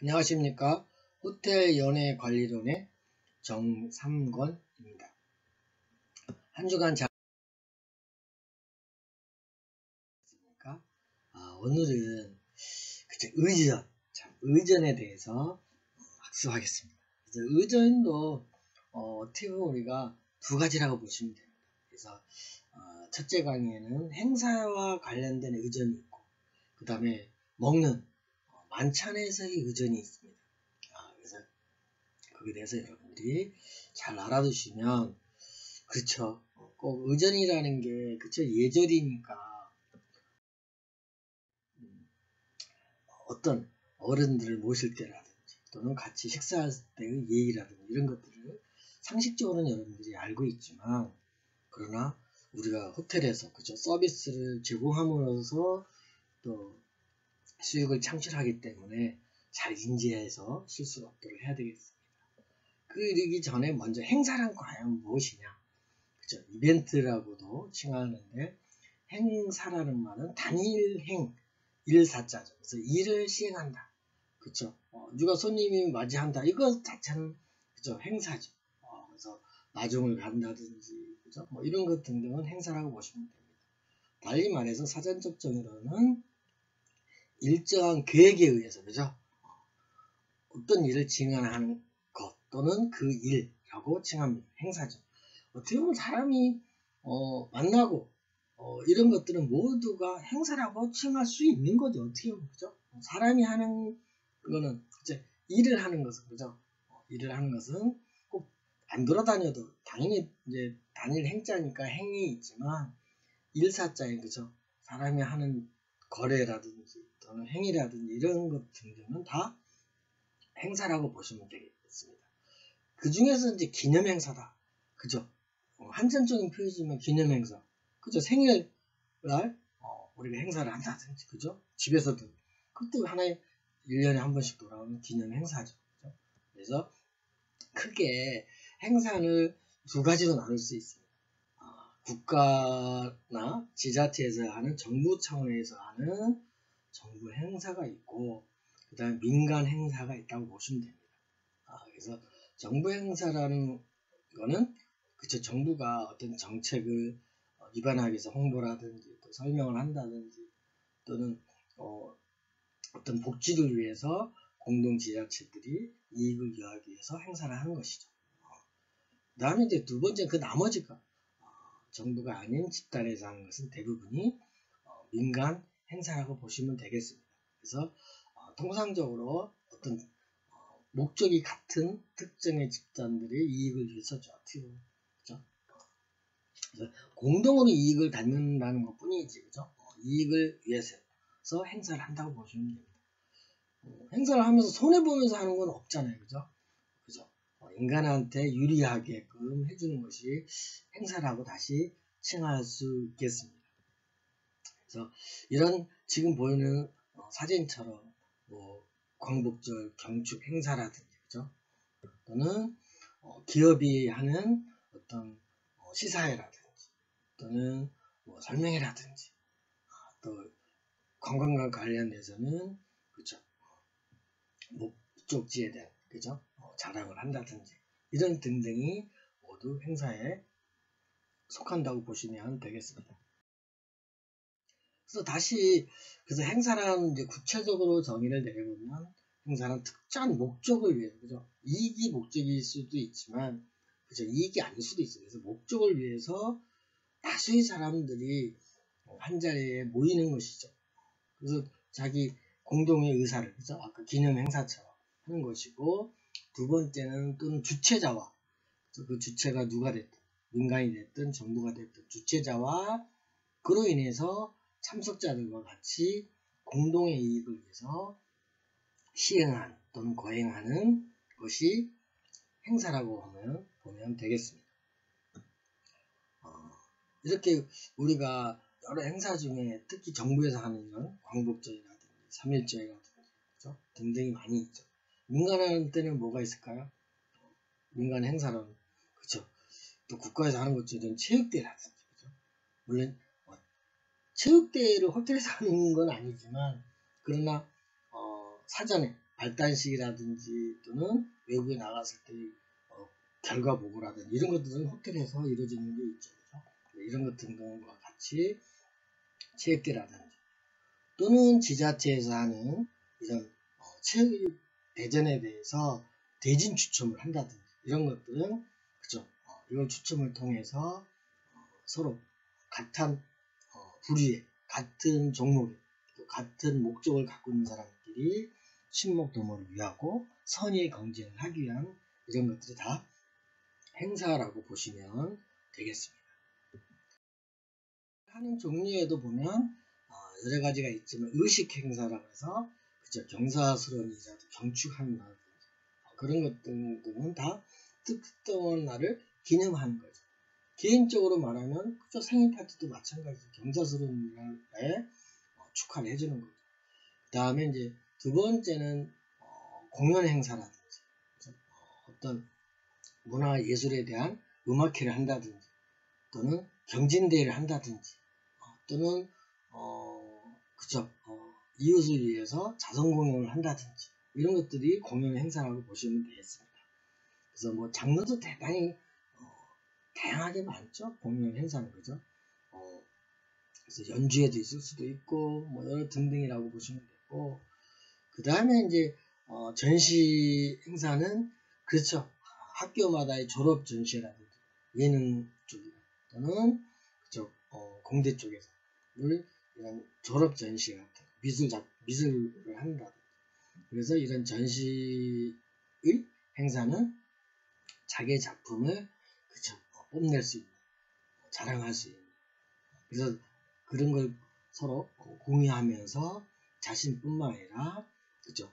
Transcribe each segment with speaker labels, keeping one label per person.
Speaker 1: 안녕하십니까. 호텔 연애 관리론의 정삼권입니다. 한 주간 잘 지냈습니까? 오늘은 의전에 대해서 학습하겠습니다. 의전도 어떻게 보면 우리가 두 가지라고 보시면 됩니다. 그래서 첫째 강의에는 행사와 관련된 의전이 있고, 그 다음에 먹는 만찬에서의 의전이 있습니다. 그래서 거기에 대해서 여러분들이 잘 알아두시면, 그렇죠. 꼭 의전이라는 게, 그쵸, 예절이니까 어떤 어른들을 모실 때라든지 또는 같이 식사할 때의 예의라든지 이런 것들을 상식적으로는 여러분들이 알고 있지만, 그러나 우리가 호텔에서 그죠, 서비스를 제공함으로써 또 수익을 창출하기 때문에 잘 인지해서 실수가 없도록 해야 되겠습니다. 그러기 전에 먼저 행사란 과연 무엇이냐? 그죠? 이벤트라고도 칭하는데, 행사라는 말은 단일행, 일사자죠. 그래서 일을 시행한다. 그쵸? 누가 손님이 맞이한다. 이거 자체는, 그죠? 행사죠. 그래서 마중을 간다든지, 그죠? 뭐 이런 것 등등은 행사라고 보시면 됩니다. 달리 말해서 사전 접종으로는 일정한 계획에 의해서, 그죠? 어떤 일을 진행하는 것 또는 그 일이라고 칭합니다. 행사죠. 어떻게 보면 사람이 만나고 이런 것들은 모두가 행사라고 칭할 수 있는 거죠. 어떻게 보면, 그죠? 사람이 하는 거는 이제 일을 하는 것은, 그죠? 일을 하는 것은 꼭 안 돌아다녀도 당연히 이제 단일 행자니까 행이 있지만, 일사자에, 그죠? 사람이 하는 거래라든지 또는 행위라든지 이런 것 등등은 다 행사라고 보시면 되겠습니다. 그 중에서 이제 기념행사다. 그죠? 한전적인 표현이지만 기념행사. 그죠? 생일날, 우리가 행사를 한다든지, 그죠? 집에서도. 그것도 하나의 1년에 한 번씩 돌아오는 기념행사죠. 그죠? 그래서 크게 행사를 두 가지로 나눌 수 있습니다. 국가나 지자체에서 하는, 정부 차원에서 하는 정부 행사가 있고, 그 다음에 민간 행사가 있다고 보시면 됩니다. 그래서 정부 행사라는 거는, 그쵸, 정부가 어떤 정책을 위반하기 위해서 홍보라든지 또 설명을 한다든지 또는 어떤 복지를 위해서 공동지자체들이 이익을 기하기 위해서 행사를 하는 것이죠. 그 다음에 이제 두 번째, 그 나머지가 정부가 아닌 집단에서 하는 것은 대부분이 민간 행사라고 보시면 되겠습니다. 그래서 통상적으로 어떤 목적이 같은 특정의 집단들의 이익을 위해서죠. 그죠? 그래서 공동으로 이익을 갖는다는 것 뿐이지, 그죠? 이익을 위해서 행사를 한다고 보시면 됩니다. 행사를 하면서 손해보면서 하는 건 없잖아요. 그죠? 그죠? 인간한테 유리하게끔 해주는 것이 행사라고 다시 칭할 수 있겠습니다. 그래서 이런 지금 보이는 사진처럼 뭐 광복절 경축 행사라든지, 그죠? 또는 기업이 하는 어떤 시사회라든지 또는 뭐 설명회라든지, 또 관광과 관련돼서는, 그죠, 목적지에 대한, 그죠, 자랑을 한다든지 이런 등등이 모두 행사에 속한다고 보시면 되겠습니다. 그래서 그래서 행사라는 이제 구체적으로 정의를 내려보면, 행사는 특정한 목적을 위해서, 그죠? 이익이 목적일 수도 있지만, 그죠? 이익이 아닐 수도 있어요. 그래서 목적을 위해서 다수의 사람들이 한 자리에 모이는 것이죠. 그래서 자기 공동의 의사를, 그죠? 아까 기념 행사처럼 하는 것이고, 두 번째는 또는 주체자와, 그 주체가 누가 됐든, 민간이 됐든 정부가 됐든 주체자와 그로 인해서 참석자들과 같이 공동의 이익을 위해서 시행한 또는 거행하는 것이 행사라고 보면 되겠습니다. 이렇게 우리가 여러 행사 중에 특히 정부에서 하는 이런 광복절이라든지 3.1절이라든지, 그죠? 등등이 많이 있죠. 민간한테는 뭐가 있을까요? 민간 행사는, 그죠? 또 국가에서 하는 것 중에 체육대회라든지, 그죠? 물론 체육대회를 호텔에서 하는 건 아니지만, 그러나 사전에 발단식이라든지 또는 외국에 나갔을 때 결과 보고라든지 이런 것들은 호텔에서 이루어지는 게 있죠. 그렇죠? 이런 것 등등과 같이 체육대라든지 또는 지자체에서 하는 이런 체육 대전에 대해서 대진 추첨을 한다든지 이런 것들은 그죠? 이걸 추첨을 통해서 서로 같은 부류의 같은 종목의 같은 목적을 갖고 있는 사람들이 친목도모를 위하고 선의의 경쟁을 하기 위한 이런 것들이 다 행사라고 보시면 되겠습니다. 하는 종류에도 보면 여러 가지가 있지만 의식 행사라고 해서 그죠? 경사스러운이라도 경축한다든지 그런 것들은 다 특정한 날을 기념하는 거죠. 개인적으로 말하면 그죠? 생일 파티도 마찬가지죠. 경사스러운 날에 축하를 해주는 거죠. 그 다음에 이제 두 번째는 공연 행사라든지 어떤 문화 예술에 대한 음악회를 한다든지 또는 경진대회를 한다든지 또는 그죠? 이웃을 위해서 자선공연을 한다든지 이런 것들이 공연 행사라고 보시면 되겠습니다. 그래서 뭐 장르도 대단히 다양하게 많죠. 공연 행사는 그죠? 그래서 연주회도 있을 수도 있고 뭐 여러 등등이라고 보시면 되고 그 다음에 이제 전시 행사는 그렇죠. 학교마다의 졸업 전시라든지 예능 쪽이나 또는 그쪽 공대 쪽에서 이런 졸업 전시 같은 미술을 한다든지 그래서 이런 전시의 행사는 자기의 작품을 그쵸 뽐낼 수 있는 자랑할 수 있는 그래서 그런 걸 서로 공유하면서 자신뿐만 아니라 그죠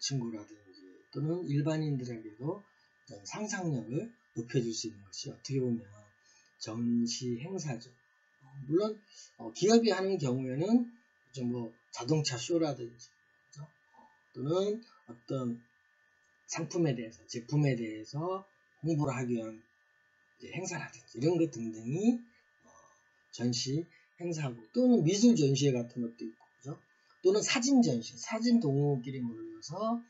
Speaker 1: 친구라든지 또는 일반인들에게도 상상력을 높여줄 수 있는 것이 어떻게 보면 전시 행사죠. 물론 기업이 하는 경우에는 뭐 자동차 쇼라든지 그죠? 또는 어떤 상품에 대해서 제품에 대해서 홍보를 하기 위한 행사라든지 이런 것 등등이 전시 행사고 또는 미술 전시회 같은 것도 있고 그죠? 또는 사진 전시 사진 동호끼리 모여서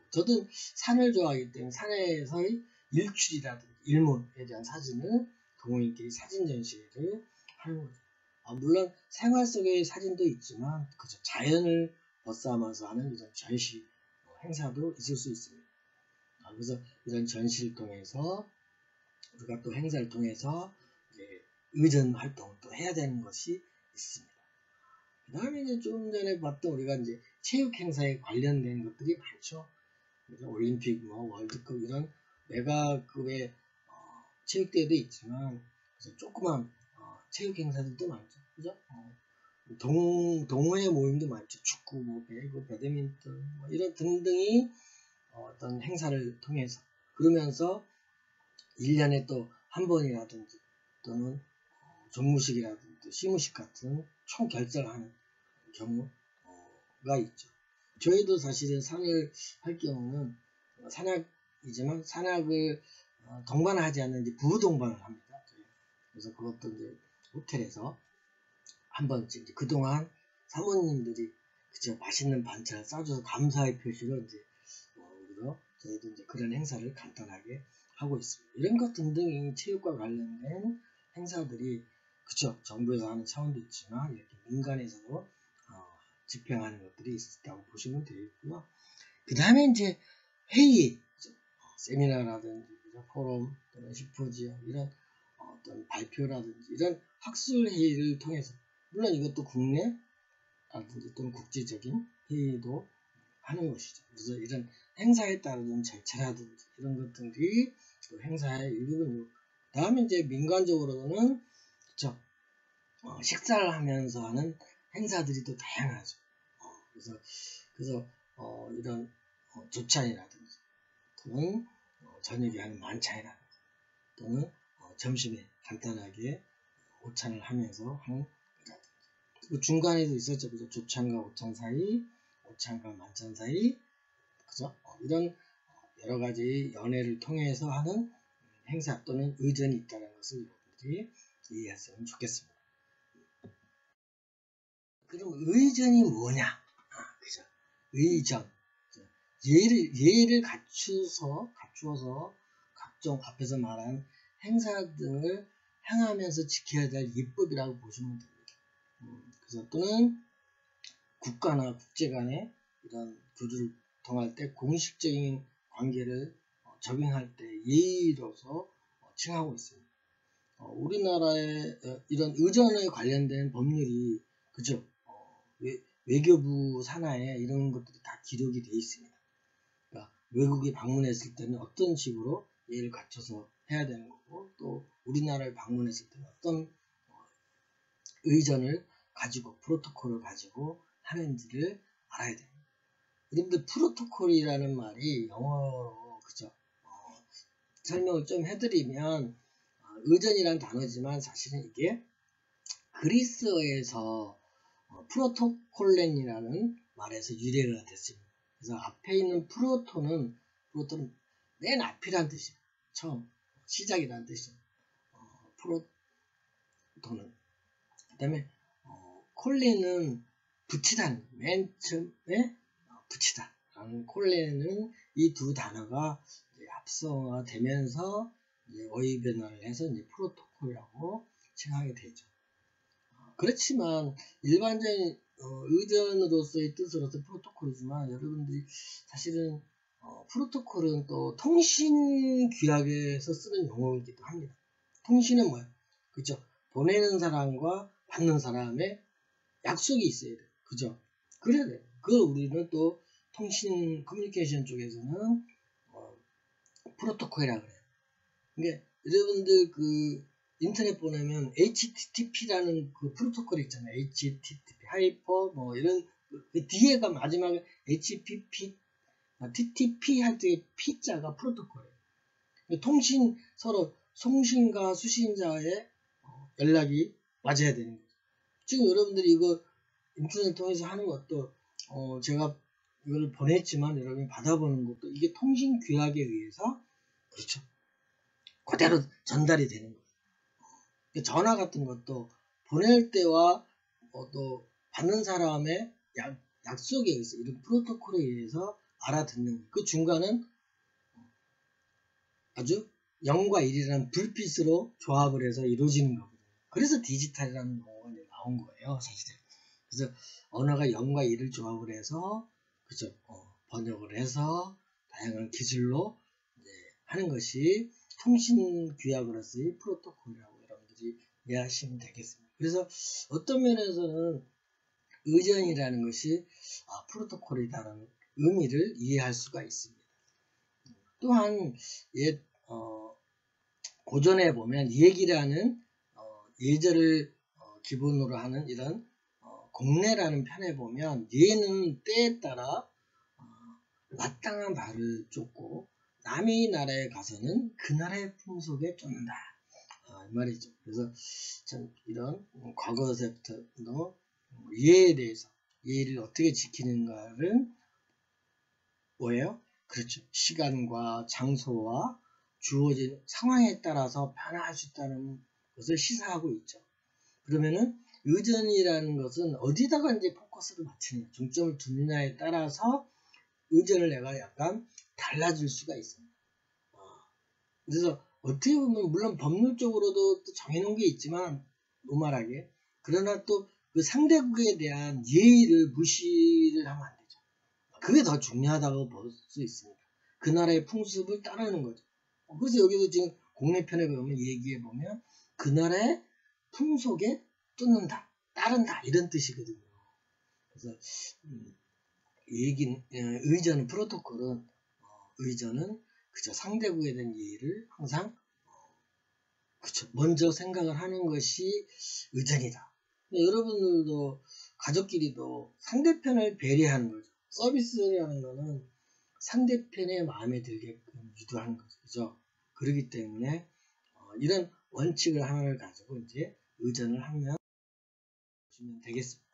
Speaker 1: 저도 산을 좋아하기 때문에 산에서의 일출이라든지 일몰에 대한 사진을 동호인끼리 사진 전시회를 하는 거죠. 물론 생활 속의 사진도 있지만 그죠? 자연을 벗삼아서 하는 이런 전시 행사도 있을 수 있습니다. 그래서 이런 전시를 통해서 우리가 또 행사를 통해서 이제 의전 활동을 또 해야 되는 것이 있습니다. 그 다음에 이제 좀 전에 봤던 우리가 이제 체육 행사에 관련된 것들이 많죠. 올림픽, 뭐 월드컵 이런 메가급의 체육대회도 있지만 조그만 체육 행사들도 많죠. 그죠? 동호회 모임도 많죠. 축구, 뭐 배구, 배드민턴 뭐 이런 등등이 어떤 행사를 통해서 그러면서 1년에 또 한 번이라든지 또는 종무식이라든지 시무식 같은 총 결정하는 경우가 있죠. 저희도 사실은 산을 할 경우는 산악이지만 산악을 동반하지 않는 이제 부부 동반을 합니다. 그래서 그것도 이제 호텔에서 한 번씩 이제 그동안 사모님들이 그저 맛있는 반찬을 싸줘서 감사의 표시로 이제 그래서 저희도 이제 그런 행사를 간단하게 하고 있습니다. 이런 것 등등이 체육과 관련된 행사들이 그쵸 정부에서 하는 차원도 있지만 이렇게 민간에서도 집행하는 것들이 있다고 보시면 되겠고요. 그 다음에 이제 회의, 세미나라든지 포럼 또는 심포지엄 이런 어떤 발표라든지 이런 학술 회의를 통해서 물론 이것도 국내라든지 또는 국제적인 회의도 하는 것이죠. 그래서 이런 행사에 따른 절차라든지 이런 것들이 그 행사의 일부분이고 그 다음에 이제 민간적으로는 그쵸 식사를 하면서 하는 행사들이 또 다양하죠. 그래서 이런 조찬이라든지 또는 저녁에 하는 만찬이라든지 또는 점심에 간단하게 오찬을 하면서 하는 그 중간에도 있었죠. 그죠? 조찬과 오찬 사이, 오찬과 만찬 사이, 그죠? 이런 여러 가지 연회를 통해서 하는 행사 또는 의전이 있다는 것을 여러분들이 이해하시면 좋겠습니다. 그럼 의전이 뭐냐? 그죠? 의전. 예의를 갖추어서 각종 앞에서 말한 행사 등을 행하면서 지켜야 될 예법이라고 보시면 됩니다. 그래서 또는 국가나 국제 간의 이런 교류를 통할 때 공식적인 관계를 적용할 때 예의로서 칭하고 있습니다. 우리나라의 이런 의전에 관련된 법률이 그죠? 외교부 산하에 이런 것들이 다 기록이 되어 있습니다. 그러니까 외국에 방문했을 때는 어떤 식으로 예의를 갖춰서 해야 되는 거고, 또 우리나라에 방문했을 때는 어떤 의전을 가지고 프로토콜을 가지고 하는지를 알아야 됩니다. 여러분들 프로토콜이라는 말이 영어로 그죠? 설명을 좀 해드리면 의전이라는 단어지만 사실은 이게 그리스어에서 프로토콜렌이라는 말에서 유래가 됐습니다. 그래서 앞에 있는 프로토는 맨 앞이란 뜻이에요. 처음 시작이라는 뜻이에요. 프로토는 그 다음에 콜렌은 붙이다는 맨 처음에 붙이다 라는 콜렌은 이 두 단어가 합성화 되면서 어휘 변화를 해서 이제 프로토콜이라고 칭하게 되죠. 그렇지만 일반적인 의전으로서의 뜻으로서 프로토콜이지만 여러분들이 사실은 프로토콜은 또 통신규약에서 쓰는 용어이기도 합니다. 통신은 뭐예요? 그죠? 보내는 사람과 받는 사람의 약속이 있어야 돼요. 그죠? 그래야 돼요. 그걸 우리는 또 통신 커뮤니케이션 쪽에서는 프로토콜이라고 그래요. 그러니까 여러분들 그 인터넷 보내면 HTTP라는 그 프로토콜 있잖아요. HTTP, 하이퍼 뭐 이런 그 뒤에가 마지막에 HTTP, TTP 할 때 P자가 프로토콜이에요. 서로 송신과 수신자의 연락이 맞아야 되는 거죠. 지금 여러분들이 이거 인터넷 통해서 하는 것도 제가 이걸 보냈지만 여러분이 받아보는 것도 이게 통신 규약에 의해서 그렇죠. 그대로 전달이 되는 거예요. 전화 같은 것도 보낼 때와 또 받는 사람의 약속에 의해서 이런 프로토콜에 의해서 알아듣는 거예요. 그 중간은 아주 0과 1이라는 불빛으로 조합을 해서 이루어지는 거거든요. 그래서 디지털이라는 용어가 나온 거예요, 사실은. 그래서 언어가 0과 1을 조합을 해서 그죠? 번역을 해서 다양한 기술로 하는 것이 통신 규약으로서의 프로토콜이라고 여러분들이 이해하시면 되겠습니다. 그래서 어떤 면에서는 의전이라는 것이 프로토콜이라는 의미를 이해할 수가 있습니다. 또한 고전에 보면 예기라는 예절을 기본으로 하는 이런 공례라는 편에 보면 예는 때에 따라 마땅한 발을 쫓고 남의 나라에 가서는 그 나라의 풍속에 쫓는다. 이 말이죠. 그래서 참 이런 과거서부터 예에 대해서 예를 어떻게 지키는가를 뭐예요? 그렇죠. 시간과 장소와 주어진 상황에 따라서 변화할 수 있다는 것을 시사하고 있죠. 그러면은 의전이라는 것은 어디다가 이제 포커스를 맞추느냐, 중점을 두느냐에 따라서 의전을 내가 약간 달라질 수가 있습니다. 그래서 어떻게 보면 물론 법률적으로도 또 정해놓은 게 있지만 노멀하게 그러나 또 그 상대국에 대한 예의를 무시를 하면 안 되죠. 그게 더 중요하다고 볼 수 있습니다. 그 나라의 풍습을 따르는 거죠. 그래서 여기도 지금 공례편에 보면 얘기해 보면 그 나라의 풍속에 쫓는다, 따른다 이런 뜻이거든요. 그래서 의전은 프로토콜은 의전은 그저 상대국에 대한 예의를 항상 그쵸 먼저 생각을 하는 것이 의전이다. 여러분들도 가족끼리도 상대편을 배려하는 거죠. 서비스라는 거는 상대편의 마음에 들게끔 유도하는 거죠. 그죠? 그렇기 때문에 이런 원칙을 하나를 가지고 이제 의전을 하면 보시면 되겠습니다.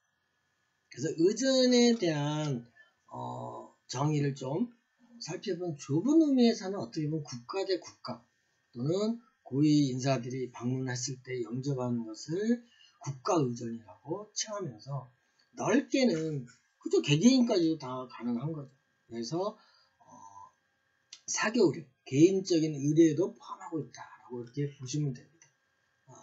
Speaker 1: 그래서 의전에 대한 정의를 좀 살펴본 좁은 의미에서는 어떻게 보면 국가 대 국가 또는 고위 인사들이 방문했을 때 영접하는 것을 국가의전이라고 칭하면서 넓게는 그저 개개인까지도 다 가능한 거죠. 그래서 사교 의뢰, 개인적인 의뢰도 포함하고 있다라고 이렇게 보시면 됩니다.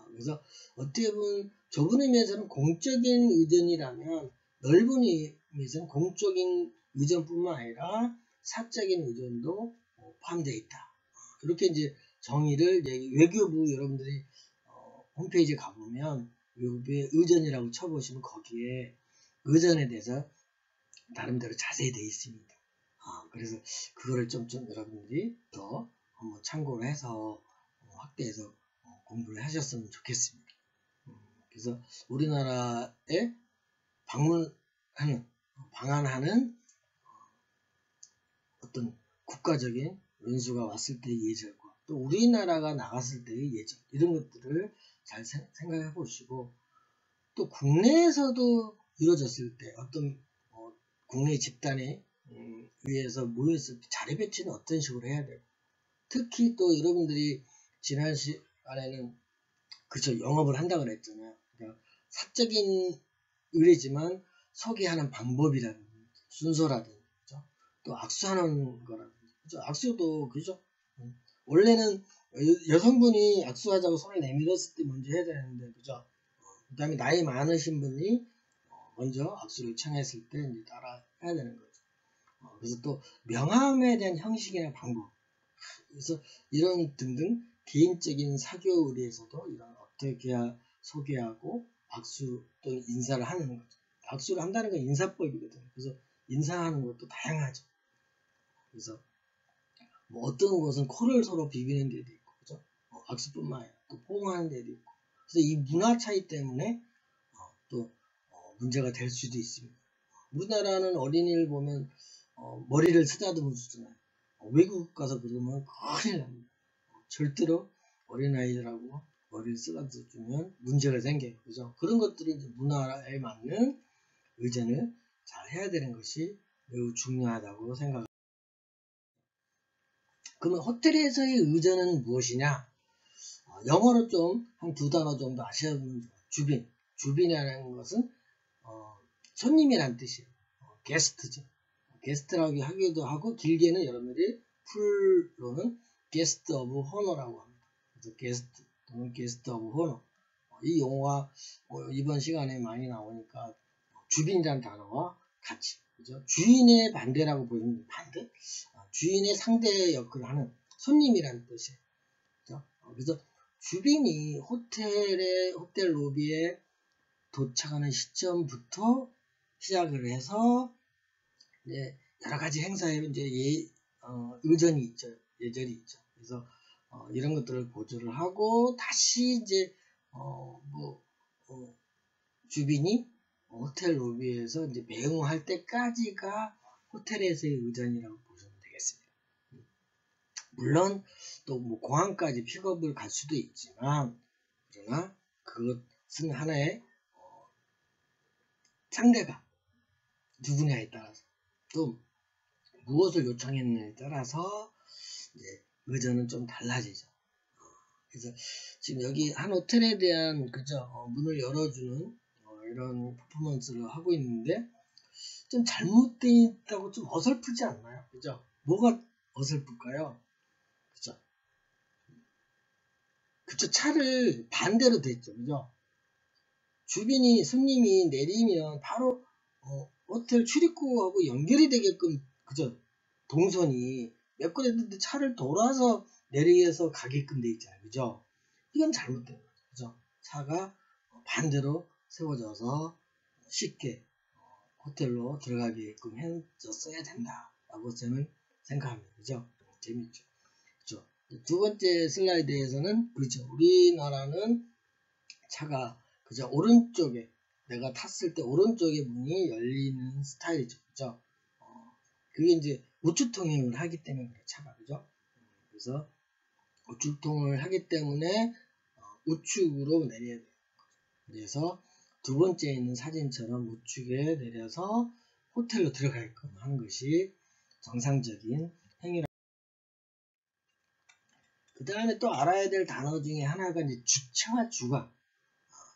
Speaker 1: 그래서 어떻게 보면 좁은 의미에서는 공적인 의존이라면 넓은 의미에서는 공적인 의존뿐만 아니라 사적인 의존도 포함되어 있다. 이렇게 이제 정의를 외교부 여러분들이 홈페이지에 가보면 외교부의 의존이라고 쳐보시면 거기에 의존에 대해서 나름대로 자세히 되어 있습니다. 그래서 그거를 좀 여러분들이 더 한번 참고를 해서 확대해서 공부를 하셨으면 좋겠습니다. 그래서 우리나라에 방한하는 어떤 국가적인 원수가 왔을 때의 예절과 또 우리나라가 나갔을 때의 예절, 이런 것들을 잘 생각해 보시고, 또 국내에서도 이루어졌을 때 어떤 국내 집단에 의해서 모였을 때 자리 배치는 어떤 식으로 해야 되고, 특히 또 여러분들이 지난 시간에는 그쵸, 영업을 한다 그랬잖아요. 그러니까 사적인 의뢰지만 소개하는 방법이라든지 순서라든지, 그죠? 또 악수하는 거라든지, 그죠? 악수도 그죠? 원래는 여성분이 악수하자고 손을 내밀었을 때 먼저 해야 되는데, 그죠? 그 다음에 나이 많으신 분이 먼저 악수를 청했을 때 이제 따라 해야 되는 거죠. 그래서 또 명함에 대한 형식이나 방법, 그래서 이런 등등 개인적인 사교 의뢰에서도 이런 어떻게 소개하고 악수 또는 인사를 하는 거죠. 악수를 한다는 건 인사법이거든요. 그래서 인사하는 것도 다양하죠. 그래서 뭐 어떤 곳은 코를 서로 비비는 데도 있고, 그죠? 악수뿐만 아니라 또 포옹하는 데도 있고. 그래서 이 문화 차이 때문에 또 문제가 될 수도 있습니다. 우리나라는 어린이를 보면 머리를 쓰다듬어 주잖아요. 외국 가서 그러면 큰일 납니다. 절대로 어린아이들하고 머리를 쓰다듬어 주면 문제가 생겨요. 그죠? 그런 것들을 이제 문화에 맞는 의존을 잘 해야 되는 것이 매우 중요하다고 생각합니다. 그러면 호텔에서의 의존은 무엇이냐? 영어로 좀 한 두 단어 정도 아시면 좋아요. 주빈이라는 것은 손님이란 뜻이에요. 게스트죠. 게스트라고 하기도 하고, 길게는 여러분들이 풀로는 게스트 오브 호너라고 합니다. 그래서 게스트 또는 게스트 오브 호너, 이 용어가 이번 시간에 많이 나오니까 주빈이라는 단어와 같이, 그죠? 주인의 반대라고 보이는 반대, 주인의 상대 역할을 하는 손님이라는 뜻이에요. 그죠? 그래서 주빈이 호텔 로비에 도착하는 시점부터 시작을 해서 이제 여러 가지 행사에 이제 의전이 있죠, 예절이 있죠. 그래서 이런 것들을 보조를 하고 다시 이제 주빈이 호텔 로비에서 이제 배웅할 때까지가 호텔에서의 의전이라고 보시면 되겠습니다. 물론 또 뭐 공항까지 픽업을 갈 수도 있지만, 그러나 그것은 하나의 상대가 누구냐에 따라서, 또 무엇을 요청했느냐에 따라서 이제 의전은 좀 달라지죠. 그래서 지금 여기 한 호텔에 대한 문을 열어주는 이런 퍼포먼스를 하고 있는데, 좀 잘못되어 있다고 좀 어설프지 않나요? 그죠? 뭐가 어설플까요? 그쵸? 차를 반대로 됐죠. 그죠? 손님이 내리면 바로 호텔 출입구하고 연결이 되게끔, 그죠? 동선이 몇 군데 차를 돌아서 내리해서 가게끔 돼 있잖아요. 그죠? 이건 잘못된 거죠. 그죠? 차가 반대로 세워져서 쉽게 호텔로 들어가게끔 해줬어야 된다라고 저는 생각합니다. 그죠? 재밌죠? 그죠? 두 번째 슬라이드에서는, 그렇죠, 우리나라는 차가 그죠, 오른쪽에, 내가 탔을 때 오른쪽에 문이 열리는 스타일이죠. 그죠? 그게 이제 우측통행을 하기 때문에 그래, 차가. 그죠? 그래서 우측통을 하기 때문에 우측으로 내려야 돼요. 그래서 두 번째에 있는 사진처럼 우측에 내려서 호텔로 들어가게끔 하는 것이 정상적인 행위라고. 그 다음에 또 알아야 될 단어 중에 하나가 이제 주체와 주관.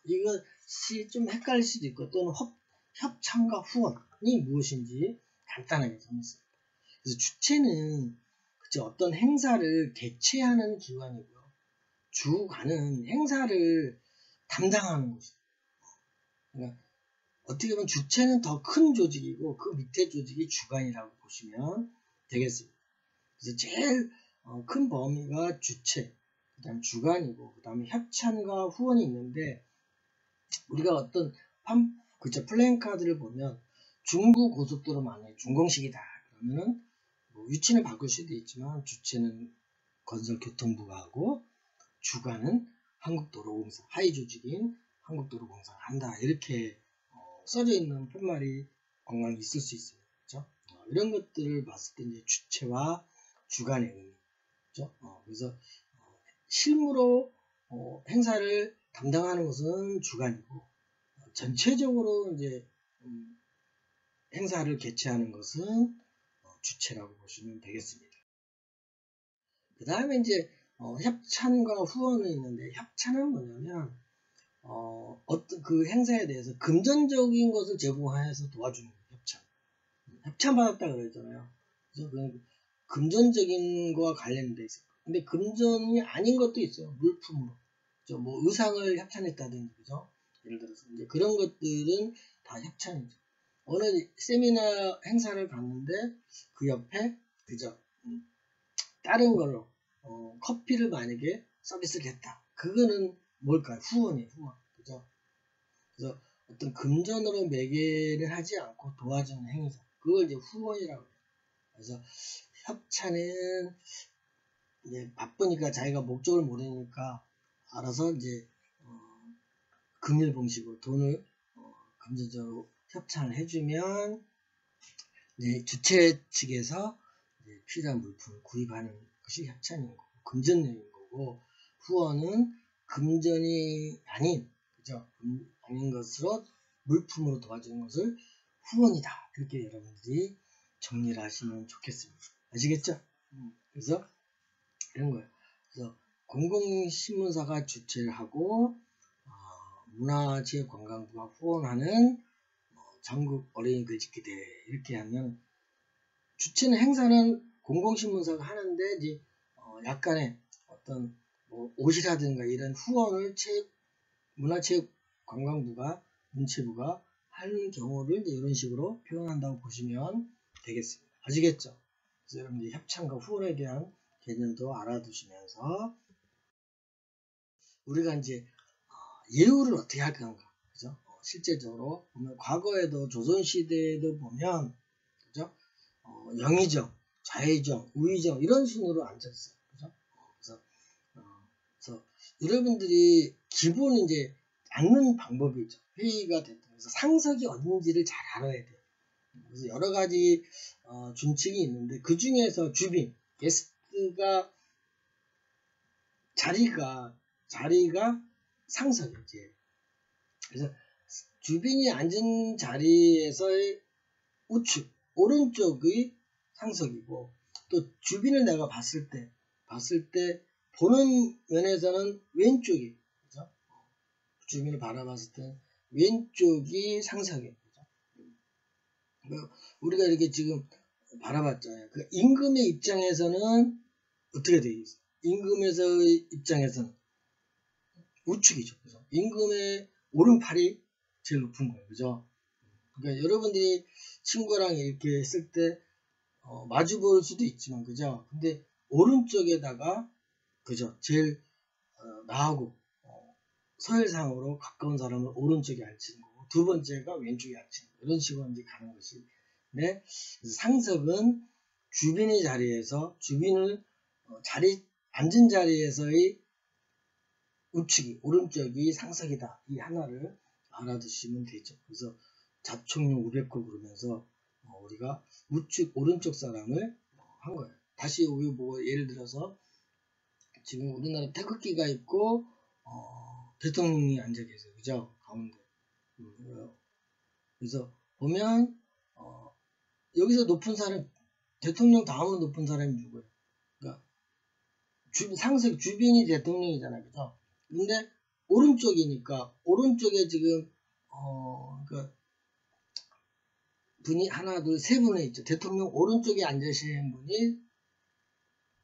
Speaker 1: 이것이 좀 헷갈릴 수도 있고, 또는 협찬과 후원이 무엇인지 간단하게 정했습니다. 그래서 주체는 어떤 행사를 개최하는 기관이고요. 주관은 행사를 담당하는 곳이에요. 그러니까 어떻게 보면 주체는 더 큰 조직이고 그 밑에 조직이 주관이라고 보시면 되겠습니다. 그래서 제일 큰 범위가 주체, 그 다음 주관이고 그 다음에 협찬과 후원이 있는데, 우리가 어떤 플랜카드를 보면 중부 고속도로 만약에 준공식이다 그러면은 뭐 위치는 바꿀 수도 있지만 주체는 건설교통부가 하고 주관은 한국도로공사, 하위 조직인 한국도로공사가 한다, 이렇게 써져 있는 팻말이 관광이 있을 수 있어요. 그렇죠? 이런 것들을 봤을 때 이제 주체와 주관의 의미, 그렇죠? 그래서 실무로 행사를 담당하는 것은 주관이고, 전체적으로 이제 행사를 개최하는 것은 주체라고 보시면 되겠습니다. 그 다음에 이제 협찬과 후원이 있는데, 협찬은 뭐냐면 어떤 그 행사에 대해서 금전적인 것을 제공하여서 도와주는 거예요. 협찬 받았다 그랬잖아요. 그래서 금전적인 거와 관련돼 있어요. 근데 금전이 아닌 것도 있어요. 물품으로. 뭐 의상을 협찬했다든지, 그죠? 예를 들어서 이제 그런 것들은 다 협찬이죠. 어느 세미나 행사를 갔는데 그 옆에, 그죠? 다른 걸로 커피를 만약에 서비스를 했다. 그거는 뭘까요? 후원이에요. 후원. 그죠? 그래서 어떤 금전으로 매개를 하지 않고 도와주는 행위죠. 그걸 이제 후원이라고 해요. 그래서 협찬은 이제 바쁘니까 자기가 목적을 모르니까 알아서 이제 금일 봉식으로 돈을 금전적으로 협찬을 해주면 이제 주체 측에서 이제 필요한 물품을 구입하는 것이 협찬인 거고, 금전적인 거고, 후원은 금전이 아닌, 그죠? 아닌 것으로 물품으로 도와주는 것을 후원이다. 그렇게 여러분들이 정리를 하시면 좋겠습니다. 아시겠죠? 그래서 이런 거예요. 그래서 공공신문사가 주최를 하고 문화체육관광부가 후원하는 전국 어린이 글짓기 대회, 이렇게 하면 주최는 행사는 공공신문사가 하는데 이제 약간의 어떤 뭐 옷이라든가 이런 후원을 문화체육관광부가, 문체부가 하는 경우를 이제 이런 식으로 표현한다고 보시면 되겠습니다. 아시겠죠? 그래서 여러분들이 협찬과 후원에 대한 개념도 알아두시면서 우리가 이제 예우를 어떻게 할 건가, 그죠? 실제적으로 보면 과거에도 조선시대에도 보면, 그죠? 영의정, 좌의정, 우의정 이런 순으로 앉았어요. 그죠? 그래서 여러분들이 기본 이제 앉는 방법이 있죠. 회의가 됐다. 그래서 상석이 어딘지를 잘 알아야 돼요. 그래서 여러 가지 준칙이 있는데 그 중에서 주빈, 게스트가 자리가 상석이지. 그래서 주빈이 앉은 자리에서의 우측, 오른쪽의 상석이고, 또 주빈을 내가 봤을 때 보는 면에서는 왼쪽이, 그죠? 주빈을 바라봤을 때 왼쪽이 상석이에요. 그죠? 우리가 이렇게 지금 바라봤잖아요. 그 임금의 입장에서는 어떻게 되겠어요? 임금에서의 입장에서는 우측이죠. 그죠? 임금의 오른팔이 제일 높은 거예요. 그죠? 그러니까 여러분들이 친구랑 이렇게 했을 때 마주 볼 수도 있지만, 그죠? 근데 오른쪽에다가, 그죠? 제일 나하고 서열상으로 가까운 사람을 오른쪽에 앉히는 거고, 두 번째가 왼쪽에 앉히는 거, 이런 식으로 이제 가는 것이. 네, 상석은 주빈의 자리에서 주빈을 앉은 자리에서의 우측이, 오른쪽이 상석이다. 이 하나를 알아두시면 되죠. 그래서 자총용 500거 그러면서 우리가 우측, 오른쪽 사람을 한 거예요. 다시 여기 뭐 예를 들어서 지금 우리나라 태극기가 있고 대통령이 앉아 계세요. 그죠? 가운데. 그래서 보면 여기서 높은 사람, 대통령 다음으로 높은 사람이 누구예요? 그러니까 상석 주빈이 대통령이잖아요. 그죠? 근데 오른쪽이니까 오른쪽에 지금 그러니까 분이 하나, 둘, 세 분이 있죠. 대통령 오른쪽에 앉으시는 분이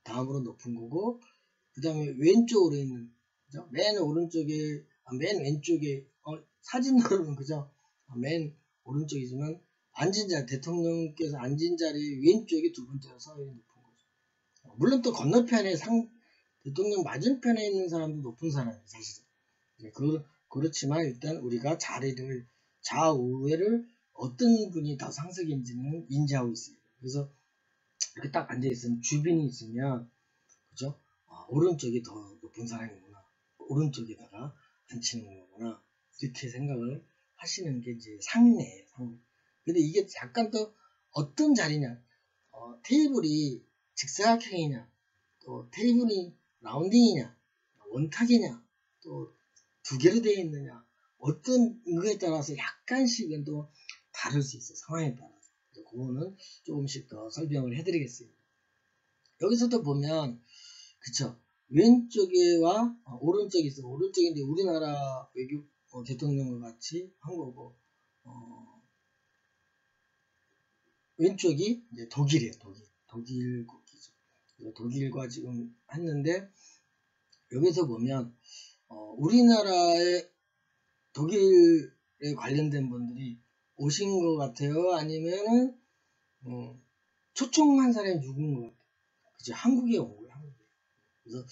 Speaker 1: 다음으로 높은 거고, 그 다음에 왼쪽으로 있는, 그죠? 맨 오른쪽에, 맨 왼쪽에, 사진으로는, 그죠? 맨 오른쪽이지만, 앉은 자리, 대통령께서 앉은 자리 왼쪽이 두 번째로 서열이 높은 거죠. 물론 또 건너편에 대통령 맞은편에 있는 사람도 높은 사람이에요, 사실은. 그렇지만 일단 우리가 자리를, 좌우를 어떤 분이 더 상석인지는 인지하고 있어요. 그래서 이렇게 딱 앉아있으면, 주변이 있으면, 그죠? 오른쪽이 더 높은 사람이구나. 오른쪽에다가 앉히는 거구나. 이렇게 생각을 하시는 게 이제 상례예요, 상례. 근데 이게 약간 또 어떤 자리냐, 테이블이 직사각형이냐, 또 테이블이 라운딩이냐, 원탁이냐, 또 두 개로 되어 있느냐, 어떤 거에 따라서 약간씩은 또 다를 수 있어요, 상황에 따라서. 그거는 조금씩 더 설명을 해드리겠습니다. 여기서도 보면, 그쵸, 왼쪽에와 오른쪽이 있어. 오른쪽인데 우리나라 외교 대통령과 같이 한 거고, 왼쪽이 이제 독일이에요. 독일 국기죠. 독일과 지금 했는데, 여기서 보면 우리나라의 독일에 관련된 분들이 오신 것 같아요? 아니면은 초청한 사람이 누군 것 같아요? 그죠? 한국에 온 거예요. 한국에. 그래서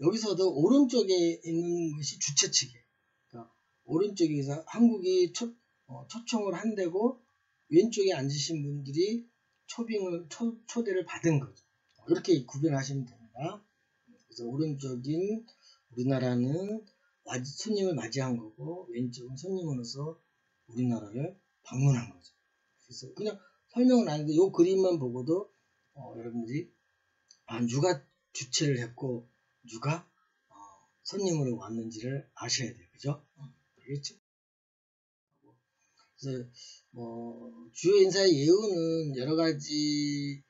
Speaker 1: 여기서도 오른쪽에 있는 것이 주최 측이에요. 그러니까 오른쪽에서 한국이 초청을 한다고 왼쪽에 앉으신 분들이 초대를 받은 거죠. 이렇게 구별하시면 됩니다. 그래서 오른쪽인 우리나라는 손님을 맞이한 거고, 왼쪽은 손님으로서 우리나라를 방문한 거죠. 그래서 그냥 설명은 안 해도 이 그림만 보고도 여러분들이 누가 주최를 했고 누가 손님으로 왔는지를 아셔야 돼요. 그죠? 알겠죠? 그래서 주요 인사의 예우는 여러 가지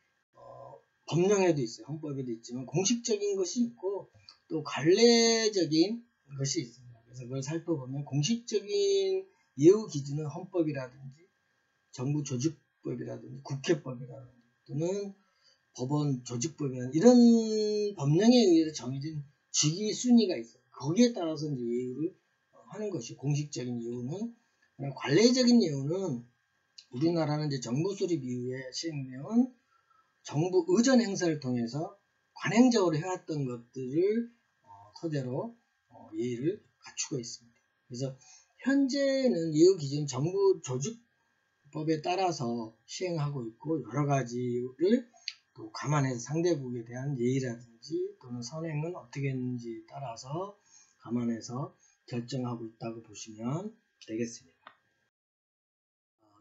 Speaker 1: 법령에도 있어요. 헌법에도 있지만 공식적인 것이 있고 또 관례적인 것이 있습니다. 그래서 그걸 살펴보면 공식적인 예우 기준은 헌법이라든지 정부 조직법이라든지 국회법이라든지 또는 법원 조직법이라든지 이런 법령에 의해서 정해진 직위 순위가 있어요. 거기에 따라서 이제 예우를 하는 것이 공식적인 예우는. 관례적인 예우는 우리나라는 이제 정부 수립 이후에 시행되는 정부 의전 행사를 통해서 관행적으로 해왔던 것들을 토대로 예의를 갖추고 있습니다. 그래서 현재는 예우 기준 정부 조직법에 따라서 시행하고 있고 여러 가지를 또 감안해서 상대국에 대한 예의라든지 또는 선행은 어떻게 했는지에 따라서 감안해서 결정하고 있다고 보시면 되겠습니다.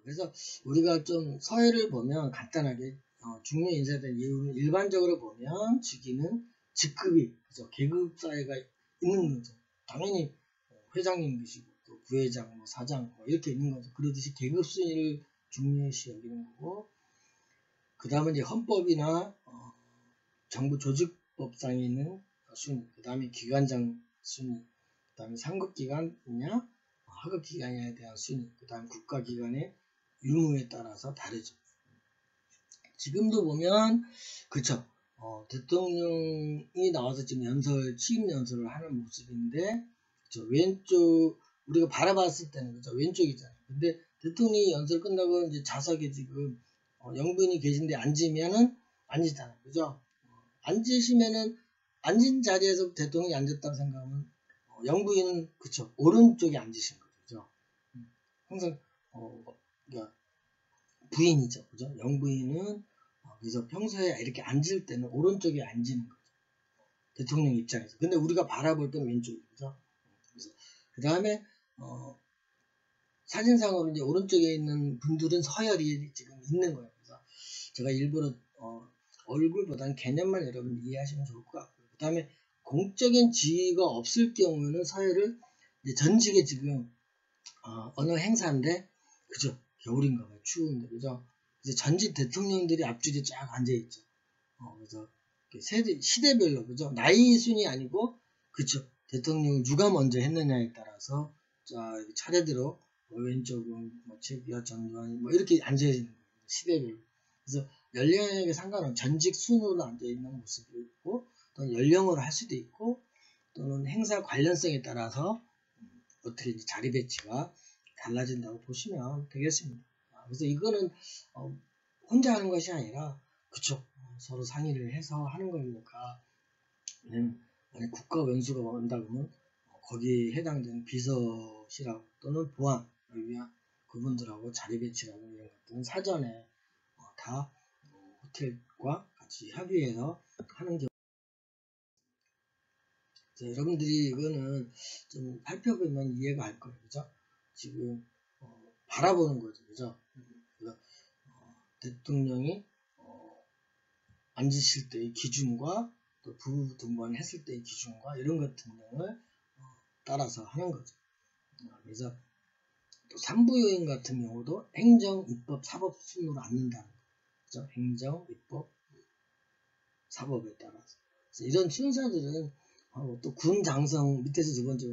Speaker 1: 그래서 우리가 좀 서열을 보면 간단하게 중요 인사에 대한 예우는 일반적으로 보면 직위는 직급이 그죠? 계급 사회가 있는 거죠. 당연히 회장님 계시고 또 부회장, 사장 이렇게 있는 거죠. 그러듯이 계급 순위를 중요시 여기는 거고, 그 다음에 이제 헌법이나 정부 조직법상에 있는 순위, 그 다음에 기관장 순위, 그 다음에 상급기관이냐 하급기관에 대한 순위, 그 다음 국가기관의 유무에 따라서 다르죠. 지금도 보면 그쵸, 대통령이 나와서 지금 취임 연설을 하는 모습인데, 그쵸, 왼쪽 우리가 바라봤을 때는 그쵸, 왼쪽이잖아요. 근데 대통령이 연설 끝나고 이제 좌석에 지금 영부인이 계신데 앉으면은 앉으잖아요. 그죠? 앉으시면은 앉은 자리에서 대통령이 앉았다고 생각하면 영부인은 그쵸, 오른쪽에 앉으신 거죠. 항상 그러니까 부인이죠. 그죠? 영부인은 그래서 평소에 이렇게 앉을 때는 오른쪽에 앉는 거죠. 대통령 입장에서. 근데 우리가 바라볼 때는 왼쪽이죠. 그래서 그 다음에 사진상으로 이제 오른쪽에 있는 분들은 서열이 지금 있는 거예요. 그래서 제가 일부러 얼굴보다는 개념만 여러분 이해하시면 좋을 것 같고요. 그 다음에 공적인 지위가 없을 경우에는 서열을 이제 전직에 지금 어느 행사인데 그죠? 겨울인가 봐요. 추운데 그죠? 이제 전직 대통령들이 앞줄에 쫙 앉아있죠. 그래서 시대별로 그죠? 나이 순이 아니고 그쵸? 대통령을 누가 먼저 했느냐에 따라서 자 차례대로 왼쪽은 최규하, 전두환 이렇게 앉아있는 거예요. 시대별로. 그래서 연령에 상관없이 전직 순으로 앉아있는 모습이 있고, 또는 연령으로 할 수도 있고, 또는 행사 관련성에 따라서 어떻게 이제 자리 배치가 달라진다고 보시면 되겠습니다. 그래서 이거는 혼자 하는 것이 아니라, 그쵸, 서로 상의를 해서 하는 거니까, 만약 국가 원수가 온다 그러면 거기에 해당되는 비서실하고 또는 보안을 위한 그분들하고 자리 배치라고 이런 것들은 사전에 다 호텔과 같이 협의해서 하는 경우. 여러분들이 이거는 좀 살펴보면 이해가 갈 거예요. 그죠? 지금 바라보는 거죠. 그죠? 대통령이 앉으실 때의 기준과 또 부부 등본했을 때의 기준과 이런 것 등등을 따라서 하는 거죠. 그래서 또 3부 요인 같은 경우도 행정, 입법, 사법 순으로 앉는다는 거죠. 행정, 입법, 사법에 따라서. 그래서 이런 순서들은 또 군 장성 밑에서 두 번째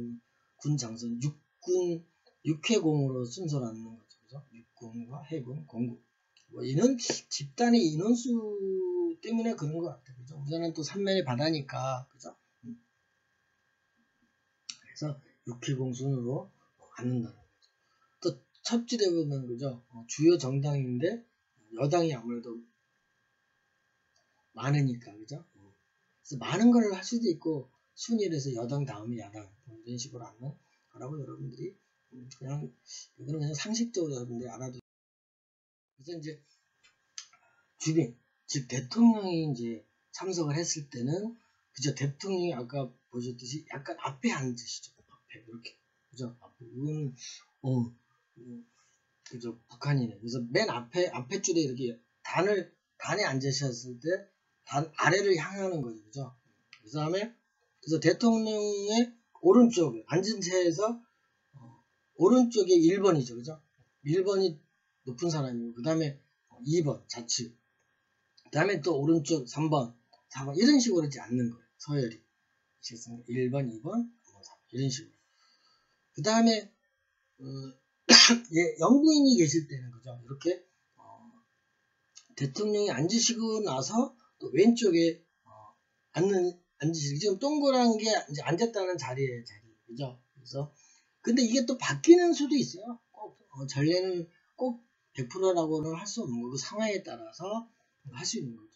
Speaker 1: 군 장성 육군 육해공으로 순서로 앉는 거죠. 그죠? 육군과 해군, 공군. 뭐 이런 집단의 인원수 때문에 그런 것 같아요. 그죠? 우리나라는 또 삼면의 바다니까, 그죠? 그래서 육해공 순으로 앉는다는 거죠. 또 첩지대 보면, 그죠? 주요 정당인데 여당이 아무래도 많으니까, 그죠? 그래서 많은 걸 할 수도 있고, 순위에서 여당 다음에 야당, 이런 식으로 하는 거라고 여러분들이, 그냥, 이거는 그냥 상식적으로 여러분들이 알아도. 그래서 이제, 주변, 즉, 대통령이 이제 참석을 했을 때는, 그죠? 대통령이 아까 보셨듯이 약간 앞에 앉으시죠. 앞에, 이렇게. 그죠? 앞에. 이건, 그죠? 북한이네. 그래서 맨 앞에 줄에 이렇게 단에 앉으셨을 때, 단 아래를 향하는 거죠. 그죠? 그 다음에, 그래서 대통령의 오른쪽에 앉은 채에서 오른쪽에 1번이죠. 그죠? 1번이 높은 사람이고 그 다음에 2번 좌측 그 다음에 또 오른쪽 3번 4번 이런 식으로 하지 않는 거예요. 서열이 1번 2번 3번 이런 식으로. 그 다음에 예, 영부인이 계실 때는 그죠? 이렇게 대통령이 앉으시고 나서 또 왼쪽에 앉으시고 지금 동그란 게 이제 앉았다는 자리에 자리 그죠? 그래서 근데 이게 또 바뀌는 수도 있어요. 꼭 전례는 꼭 100%라고는 할 수 없는 거고 상황에 따라서 할 수 있는 거죠.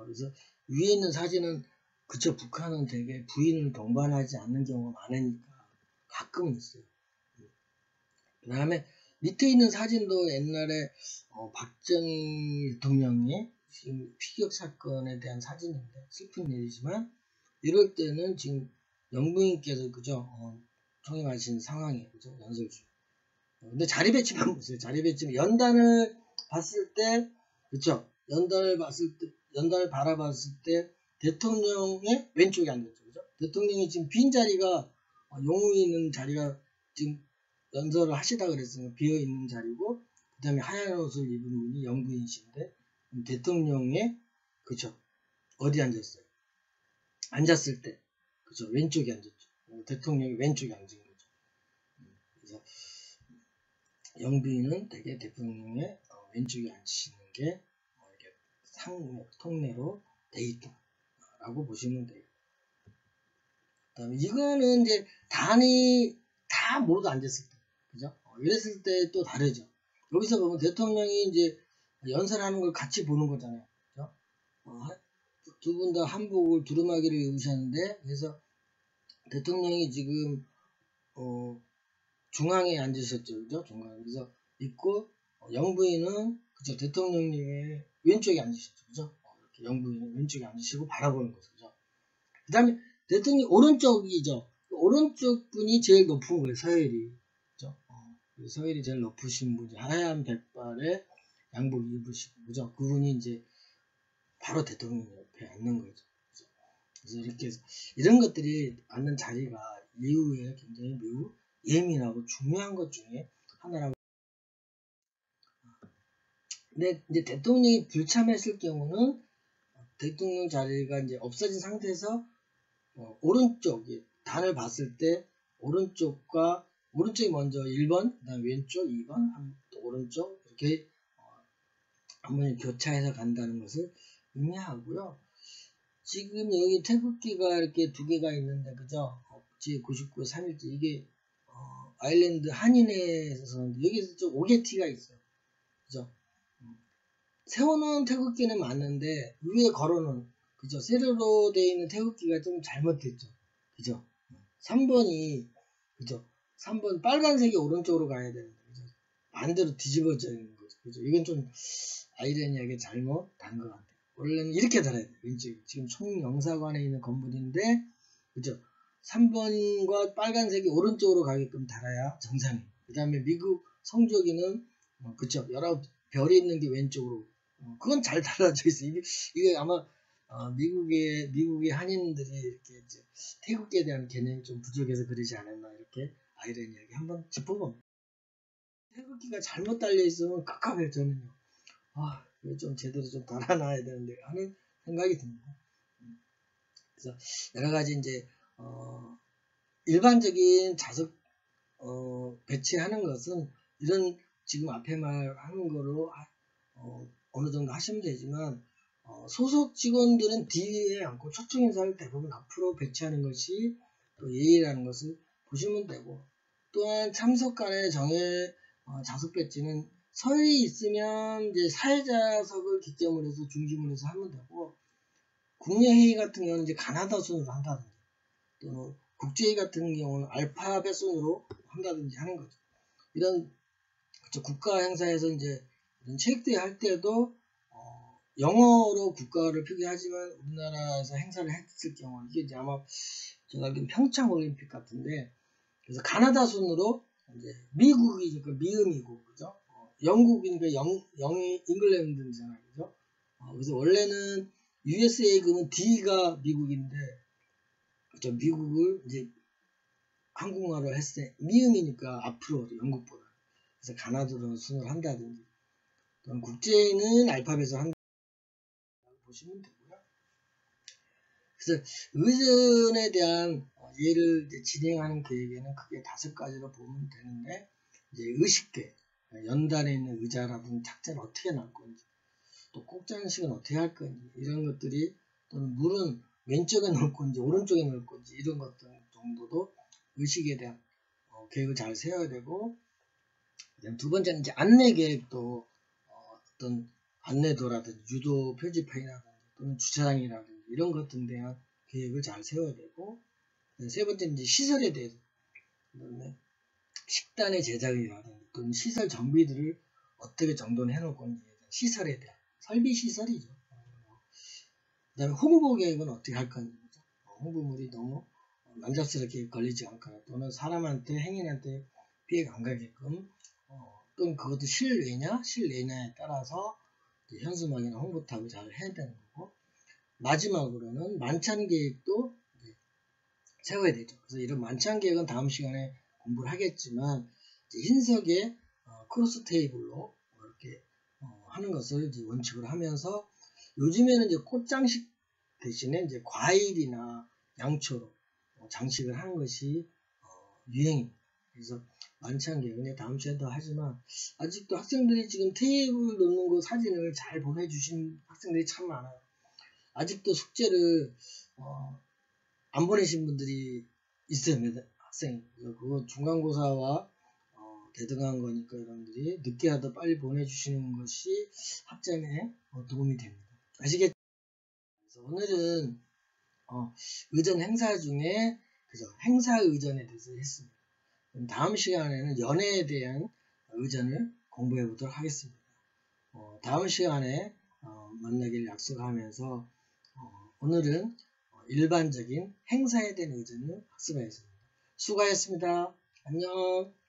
Speaker 1: 그래서 위에 있는 사진은 그쵸 북한은 되게 부인을 동반하지 않는 경우가 많으니까 가끔은 있어요. 그 다음에 밑에 있는 사진도 옛날에 박정희 대통령의 지금 피격 사건에 대한 사진인데 슬픈 일이지만 이럴 때는 지금 영부인께서 그죠 총임하신 상황이에요. 그죠? 연설중. 근데 자리 배치만 보세요. 자리 배치는 연단을 봤을 때, 그쵸? 연단을 바라봤을 때, 대통령의 왼쪽에 앉았죠. 그죠? 대통령이 지금 빈 자리가, 용우 있는 자리가 지금 연설을 하시다 그랬으면 비어있는 자리고, 그 다음에 하얀 옷을 입은 분이 영부인이신데, 대통령의, 그쵸? 어디 앉았어요? 앉았을 때, 그쵸? 왼쪽에 앉았죠. 대통령이 왼쪽에 앉은 거죠. 그래서 영부인은 대개 대통령의 왼쪽에 앉으시는 게 이렇게 통례로 돼 있다라고 보시면 돼요. 그다음에 이거는 이제 단이 다 모두 앉았을 때, 그죠? 이랬을 때 또 다르죠. 여기서 보면 대통령이 이제 연설하는 걸 같이 보는 거잖아요. 그죠? 두 분 다 한복을 두루마기를 입으셨는데 그래서 대통령이 지금 중앙에 앉으셨죠. 그죠? 중앙에. 그래서 있고, 영부인은, 그죠? 대통령님의 왼쪽에 앉으셨죠. 그죠? 이렇게 영부인은 왼쪽에 앉으시고 바라보는 거죠. 그죠? 그 다음에 대통령이 오른쪽이죠. 오른쪽 분이 제일 높은 거예요. 서열이. 그죠? 서열이 제일 높으신 분이 하얀 백발에 양복 입으시고, 그죠? 그분이 이제 바로 대통령 옆에 앉는 거죠. 그죠? 그래서 이렇게 해서 이런 것들이 앉는 자리가 이후에 굉장히 매우 예민하고 중요한 것 중에 하나라고. 근데 이제 대통령이 불참했을 경우는 대통령 자리가 이제 없어진 상태에서 오른쪽에 단을 봤을 때 오른쪽이 먼저 1번, 그다음 왼쪽 2번, 또 오른쪽 이렇게 한번 교차해서 간다는 것을 의미하고요. 지금 여기 태극기가 이렇게 두 개가 있는데, 그죠? 제99, 3일째, 이게, 아일랜드 한인회에서, 여기서 좀 오게티가 있어요. 그죠? 세워놓은 태극기는 맞는데, 위에 걸어놓은, 그죠? 세로로 되어 있는 태극기가 좀 잘못됐죠. 그죠? 3번이, 그죠? 3번 빨간색이 오른쪽으로 가야 되는데, 그죠? 반대로 뒤집어져 있는 거죠. 그죠? 이건 좀 아이러니하게 잘못한 것 같아요. 원래는 이렇게 달아야 돼요. 왼쪽. 지금 총영사관에 있는 건물인데, 그죠? 3번과 빨간색이 오른쪽으로 가게끔 달아야 정상이에요. 그 다음에 미국 성조기는, 그쵸? 여러 별이 있는 게 왼쪽으로. 그건 잘 달아져 있어요. 이게 아마, 미국의 한인들이 이렇게 이제 태국에 대한 개념이 좀 부족해서 그러지 않았나, 이렇게 아이러니하게 한번 짚어봅니다. 태극기가 잘못 달려 있으면 깝깝해요, 저는요. 이거 좀 제대로 좀 달아놔야 되는데 하는 생각이 듭니다. 그래서 여러 가지 이제 일반적인 자석 배치하는 것은 이런 지금 앞에 말하는 거로 어느 정도 하시면 되지만 소속 직원들은 뒤에 앉고 초청 인사를 대부분 앞으로 배치하는 것이 또 예의라는 것을 보시면 되고, 또한 참석간의 정예 좌석 배치는 서열이 있으면 이제 사회자석을 기점으로 해서 중심으로 해서 하면 되고, 국내회의 같은 경우는 이제 가나다 순으로 한다든지, 또는 국제회의 같은 경우는 알파벳 순으로 한다든지 하는 거죠. 이런 국가 행사에서 이제 이런 체육대회 할 때도 영어로 국가를 표기하지만 우리나라에서 행사를 했을 경우, 이게 이제 아마 제가 알기로는 평창 올림픽 같은데, 그래서 가나다 순으로 이제 미국이니까 미음이고, 그죠? 영국이니까 영이 잉글랜드잖아요, 그죠? 그래서 원래는 USA 그러면 D가 미국인데, 그죠? 미국을 이제 한국말로 했을 때 미음이니까 앞으로 영국보다. 그래서 가나다로 순으로 한다든지, 또는 국제는 알파벳을 한다고 보시면 되고요. 그래서 의전에 대한 예를 이제 진행하는 계획에는 크게 5가지로 보면 되는데, 이제 의식계, 연단에 있는 의자라든지 탁자를 어떻게 놔 건지, 또 꼭장식은 어떻게 할 건지, 이런 것들이, 또는 물은 왼쪽에 놓을 건지 오른쪽에 놓을 건지, 이런 것들 정도도 의식에 대한 계획을 잘 세워야 되고, 두 번째는 이제 안내 계획도 어떤 안내도라든지 유도 표지판이라든지 또는 주차장이라든지 이런 것들에 대한 계획을 잘 세워야 되고, 세 번째는 이제 시설에 대해서, 그다음에 식단의 제작이라든지 또는 시설 정비들을 어떻게 정돈해 놓을 건지, 시설에 대한 설비 시설이죠. 그 다음에 홍보 계획은 어떻게 할 건지, 홍보물이 너무 만족스럽게 걸리지 않거나 또는 사람한테 행인한테 피해가 안 가게끔, 또는 그것도 실내냐에 따라서 현수막이나 홍보탑을 잘 해야 되는 거고, 마지막으로는 만찬 계획도 세워야 되죠. 그래서 이런 만찬 계획은 다음 시간에 공부를 하겠지만, 흰석에 크로스 테이블로 이렇게 하는 것을 이제 원칙으로 하면서, 요즘에는 이제 꽃장식 대신에 이제 과일이나 양초로 장식을 하는 것이 유행입니다. 그래서 만찬 계획은 다음 시간에 더 하지만, 아직도 학생들이 지금 테이블 놓는 거 사진을 잘 보내주신 학생들이 참 많아요. 아직도 숙제를 안 보내신 분들이 있어요, 학생이. 그거 중간고사와 대등한 거니까 여러분들이 늦게라도 빨리 보내주시는 것이 학점에 도움이 됩니다. 아시겠죠? 그래서 오늘은 의전 행사 중에 행사 의전에 대해서 했습니다. 그럼 다음 시간에는 연애에 대한 의전을 공부해 보도록 하겠습니다. 다음 시간에 만나기를 약속하면서 오늘은 일반적인 행사에 대한 의전을 학습하였습니다. 수고하셨습니다. 안녕.